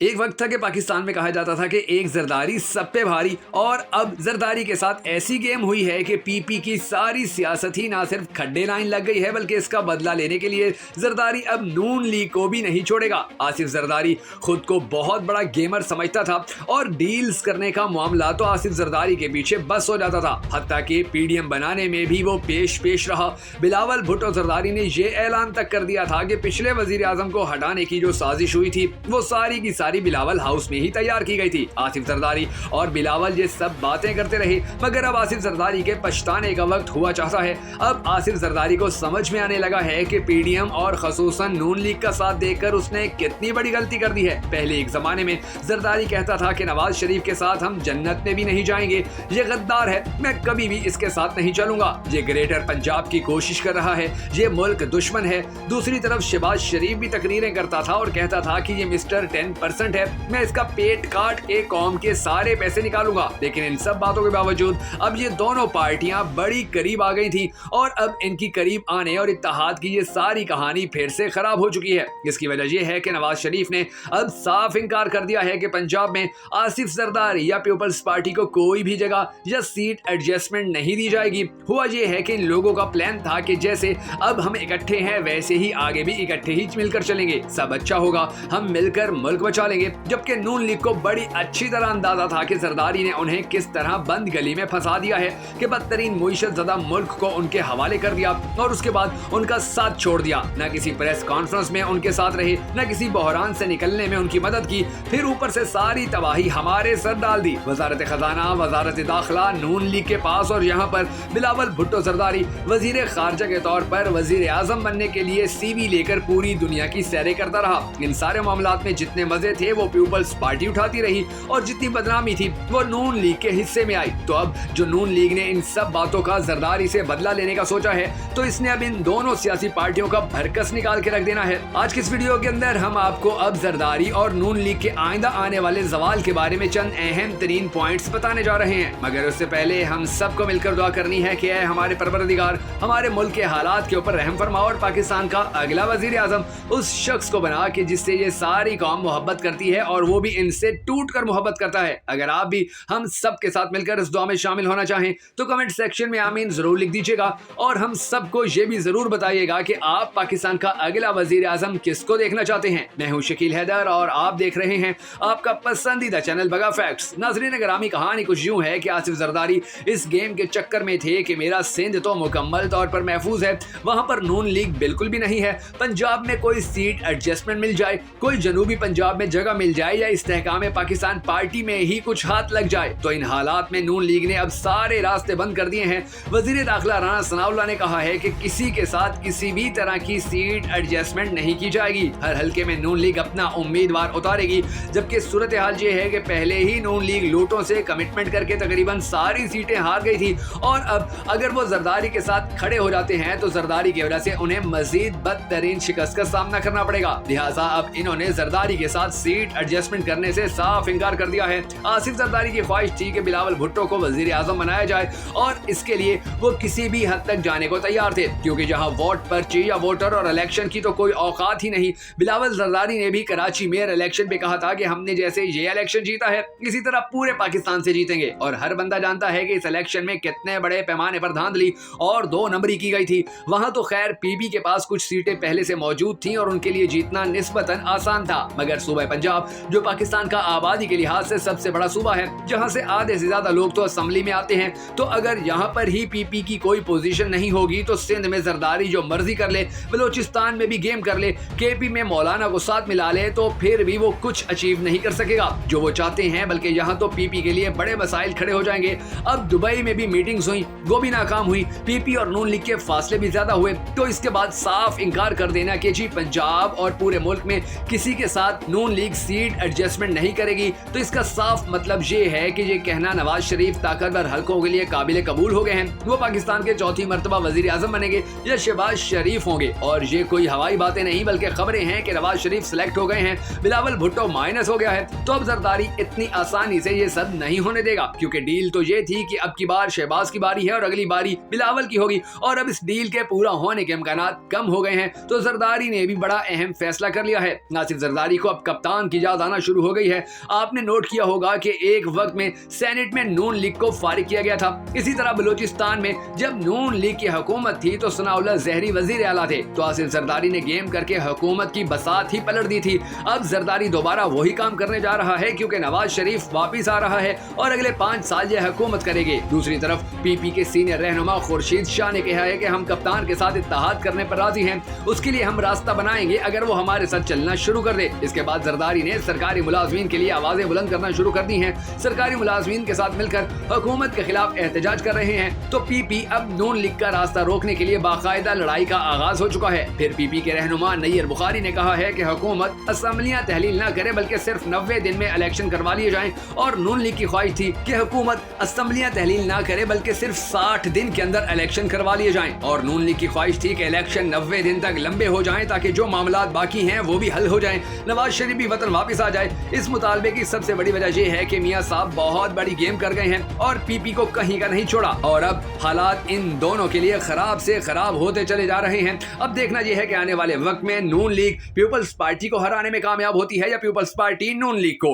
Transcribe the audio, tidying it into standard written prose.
एक वक्त था कि पाकिस्तान में कहा जाता था कि एक जरदारी सब पे भारी, और अब जरदारी के साथ ऐसी गेम हुई है कि पीपी की सारी सियासत ही ना सिर्फ खड्डे लाइन लग गई है, बल्कि इसका बदला लेने के लिए जरदारी अब नून लीग को भी नहीं छोड़ेगा। आसिफ जरदारी खुद को बहुत बड़ा गेमर समझता था और डील्स करने का मामला तो आसिफ जरदारी के पीछे बस हो जाता था, हत्ता कि पीडीएम बनाने में भी वो पेश रहा। बिलावल भुट्टो जरदारी ने ये ऐलान तक कर दिया था कि पिछले वजीर आजम को हटाने की जो साजिश हुई थी वो सारी की सारी बिलावल हाउस में ही तैयार की गई थी। आसिफ जरदारी और बिलावल ये सब बातें करते रहे, मगर अब आसिफ जरदारी के पछताने का वक्त हुआ चाहता है। अब आसिफ जरदारी को समझ में आने लगा है कि पीडीएम और खसूसन नून लीग का साथ देकर उसने कितनी बड़ी गलती कर दी है। पहले एक जमाने में जरदारी कहता था कि नवाज शरीफ के साथ हम जन्नत में भी नहीं जाएंगे, ये गद्दार है, मैं कभी भी इसके साथ नहीं चलूंगा, ये ग्रेटर पंजाब की कोशिश कर रहा है, ये मुल्क दुश्मन है। दूसरी तरफ शहबाज शरीफ भी तकरीरें करता था और कहता था कि ये मिस्टर 10% है, मैं इसका पेट काट के कौम के सारे पैसे निकालूंगा। लेकिन इन सब बातों के बावजूद अब ये दोनों पार्टियां बड़ी करीब आ गई थी और अब इनकी करीब आने और इत्तेहाद की ये सारी कहानी फिर से खराब हो चुकी है। इसकी वजह यह है कि नवाज शरीफ ने अब साफ इनकार कर दिया है कि पंजाब में आसिफ जरदारी या पीपल्स पार्टी को कोई भी जगह या सीट एडजस्टमेंट नहीं दी जाएगी। हुआ ये है कि इन लोगों का प्लान था कि जैसे अब हम इकट्ठे हैं वैसे ही आगे भी इकट्ठे ही मिलकर चलेंगे, सब अच्छा होगा, हम मिलकर मुल्क बचा लेंगे। जबकि नून लीग को बड़ी अच्छी तरह अंदाजा था कि जरदारी ने उन्हें किस तरह बंद गली में फंसा दिया है कि बदतरीन मुईशत ज़दा मुल्क को उनके हवाले कर दिया और उसके बाद उनका साथ छोड़ दिया। न किसी प्रेस कॉन्फ्रेंस में उनके साथ रहे, न किसी बहरान से निकलने में उनकी मदद की, फिर ऊपर से सारी तबाही हमारे सर डाल दी। वजारत खजाना, वजारत दाखिला नून लीग के पास, और यहाँ पर बिलावल भुट्टो जरदारी वजीर खारजा के तौर पर वजीर आजम बनने के लिए सीवी लेकर पूरी दुनिया की सैरें करता रहा। इन सारे मामलात में जितने मजे थे वो पीपल्स पार्टी उठाती रही और जितनी बदनामी थी वो नून लीग के हिस्से में आई। तो अब जो नून लीग ने इन सब बातों का जरदारी से बदला लेने का सोचा है, तो इसने अब इन दोनों सियासी पार्टियों का भरकस निकाल के रख देना है। आज की इस वीडियो के अंदर हम आपको अब जरदारी और नून लीग के आइंदा आने वाले सवाल के बारे में चंद अहम तरीन पॉइंट्स बताने जा रहे हैं। मगर उससे पहले हम सबको मिलकर दुआ करनी है कि हमारे परवरदिगार हमारे मुल्क के हालात के ऊपर रहम फरमा और पाकिस्तान का अगला वजीर आजम उस शख्स को बना कि जिससे ये सारी कौम मोहब्बत करती है और वो भी इनसे टूट कर मोहब्बत करता है। अगर आप भी हम सब के साथ मिलकर इस दुआ में शामिल होना चाहें तो कमेंट सेक्शन में आमीन जरूर लिख दीजिएगा और हम सबको ये भी जरूर बताइएगा कि आप पाकिस्तान का अगला वजीर आजम किसको देखना चाहते हैं। मैं हूं शकील हैदर और आप देख रहे हैं आपका पसंदीदा चैनल बगा फैक्ट्स। नाज़रीन ग्रामी, कहानी कुछ यूं है कि आसिफ जरदारी इस गेम के चक्कर में थे कि मेरा सिंध तो मुकम्मल तौर पर महफूज है, वहां पर नून लीग बिल्कुल भी नहीं है, पंजाब में कोई सीट एडजस्टमेंट मिल जाए, कोई जनूबी पंजाब में जगह मिल जाए या इस्तेहकाम पाकिस्तान पार्टी में ही कुछ हाथ लग जाए। तो इन हालात में नून लीग ने अब सारे रास्ते बंद कर दिए हैं। वजीर दाखिला राना सनाउल्लाह ने कहा है कि किसी के साथ किसी भी तरह की सीट एडजस्टमेंट नहीं की जाएगी, हर हल्के में नून लीग अपना उम्मीदवार उतारेगी। जबकि सूरत हाल ये है कि पहले ही नून लीग लूटों से कमिटमेंट करके तकरीबन सारी सीटें हार गई थी और अब अगर वो जरदारी के साथ खड़े हो जाते हैं तो जरदारी की वजह से उन्हें मजीद बदतरीन शिकस्त का सामना करना पड़ेगा। लिहाजा अब इन्होंने जरदारी के साथ सीट एडजस्टमेंट करने से साफ इनकार कर दिया है। आसिफ जरदारी की ख्वाहिश थी कि बिलावल भुट्टो को वजीर आजम बनाया जाए और इसके लिए वो किसी भी हद तक जाने को तैयार थे, क्योंकि जहां वोट पर्ची या वोटर और इलेक्शन की तो कोई औकात ही नहीं। बिलावल जरदारी ने भी कराची मेयर इलेक्शन पे कहा था कि हमने जैसे ये इलेक्शन जीता है इसी तरह पूरे पाकिस्तान से जीतेंगे, और हर बंदा जानता है कि इस इलेक्शन में कितने बड़े पैमाने पर धांधली और 2 नंबरी की गई थी। वहां तो खैर पीपी के पास कुछ सीटें पहले से मौजूद थी और उनके लिए जीतना निस्बतन आसान था, मगर सूबा पंजाब जो पाकिस्तान का आबादी के लिहाज से सबसे बड़ा सूबा है, जहां से आधे से ज्यादा लोग तो असेंबली में आते हैं, तो अगर यहां पर ही पीपी की कोई पोजीशन नहीं होगी तो सिंध में जरदारी जो मर्जी कर ले, बलोचिस्तान में भी गेम कर ले, केपी में मौलाना को साथ मिला ले, तो फिर भी वो कुछ अचीव नहीं कर सकेगा जो वो चाहते हैं, बल्कि यहाँ तो पीपी के लिए बड़े मसाइल खड़े हो जाएंगे। अब दुबई में भी मीटिंग्स हुई, वो भी नाकाम हुई, पीपी और नून लीग के फासले भी ज्यादा हुए, तो इसके बाद साफ इनकार कर देना कि जी पंजाब और पूरे मुल्क में किसी के साथ नून लीग सीट एडजस्टमेंट नहीं करेगी, तो इसका साफ मतलब ये है कि ये कहना नवाज शरीफ ताकतवर हल्कों के लिए काबिल कबूल हो गए हैं, वो पाकिस्तान के चौथी मर्तबा वजीर आजम बनेंगे या शहबाज शरीफ होंगे। और ये कोई हवाई बातें नहीं बल्कि खबरें हैं कि नवाज शरीफ सिलेक्ट हो गए हैं, बिलावल भुट्टो माइनस हो गया है। तो अब जरदारी इतनी आसानी से ये सब नहीं होने देगा, क्योंकि डील तो ये थी कि अब की बार शहबाज की बारी है और अगली बारी बिलावल की होगी, और अब इस डील के पूरा होने के इम्कानात कम हो गए हैं। तो जरदारी ने भी बड़ा अहम फैसला कर लिया है। आसिफ जरदारी को अब कप्तान कप्तान की इजाजत आना शुरू हो गई है। आपने नोट किया होगा कि एक वक्त में सेनेट में नून लीग को फारिग किया गया था। इसी तरह बलूचिस्तान में जब नून लीग की हुकूमत थी तो सनाउल्लाह ज़हरी वजीर आला थे, तो आसिफ जरदारी ने गेम करके हुकूमत की बसात ही पलट दी थी। अब जरदारी दोबारा वही काम करने जा रहा है क्योंकि नवाज शरीफ वापिस आ रहा है और अगले 5 साल यह हुकूमत करेंगे। दूसरी तरफ पीपी के सीनियर रहनुमा खुर्शीद शाह ने कहा है कि हम कप्तान के साथ इत्तेहाद करने पर राजी हैं, उसके लिए हम रास्ता बनाएंगे अगर वो हमारे साथ चलना शुरू कर दे। इसके बाद जरदारी ने सरकारी मुलाजमीन के लिए आवाजें बुलंद करना शुरू कर दी हैं। सरकारी मुलाजमीन के साथ मिलकर हुकूमत के खिलाफ एहतजाज कर रहे हैं। तो पीपी अब नून लीग का रास्ता रोकने के लिए बाकायदा लड़ाई का आगाज हो चुका है। फिर पीपी के रहनुमा नैयर बुखारी ने कहा है कि हुकूमत असेंबलियां तहलील न करे बल्कि सिर्फ 90 दिन में इलेक्शन करवा लिए जाएं, और नून लीग की ख्वाहिश थी कि हुकूमत असेंबलियां तहलील न करे बल्कि सिर्फ 60 दिन के अंदर इलेक्शन करवा लिए जाएं, और नून लीग की ख्वाहिश थी कि इलेक्शन 90 दिन तक लंबे हो जाएं ताकि जो मामला बाकी हैं वो भी हल हो जाएं, नवाज शरीफ भी वतन वापस आ जाए। इस मुतालबे की सबसे बड़ी वजह यह है कि मियां साहब बहुत बड़ी गेम कर गए हैं और पीपी को कहीं का नहीं छोड़ा, और अब हालात इन दोनों के लिए खराब से खराब होते चले जा रहे हैं। अब देखना यह है कि आने वाले वक्त में नून लीग पीपल्स पार्टी को हराने में कामयाब होती है या पीपल्स पार्टी नून लीग को।